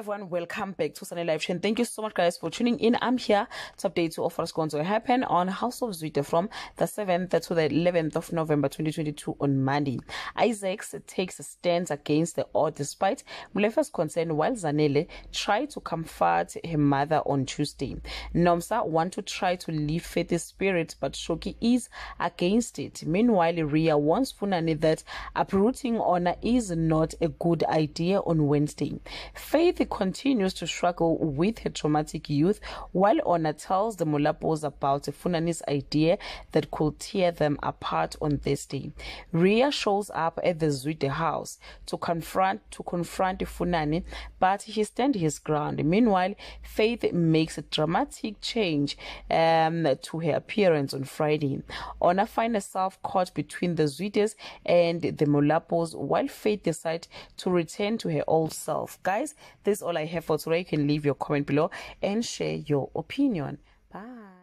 everyone, welcome back to Sunday Live Chain. Thank you so much guys for tuning in. I'm here to update you of what's going to happen on House of Zwide from the 7th to the 11th of November 2022 on Monday. Isaacs takes a stance against the odds despite Mulefa's concern, while Zanele tried to comfort her mother on Tuesday. Nomsa want to try to lift Faith's spirit, but Shoki is against it. Meanwhile, Ria warns Funani that uprooting honor is not a good idea on Wednesday. Faith continues to struggle with her traumatic youth, while Honor tells the Mulapos about Funani's idea that could tear them apart on Thursday. Ria shows up at the Zwide house to confront Funani, but he stands his ground. Meanwhile, Faith makes a dramatic change to her appearance on Friday. Honor finds herself caught between the Zwides and the Mulapos, while Faith decides to return to her old self. Guys, this is all I have for today. You can leave your comment below and share your opinion. Bye.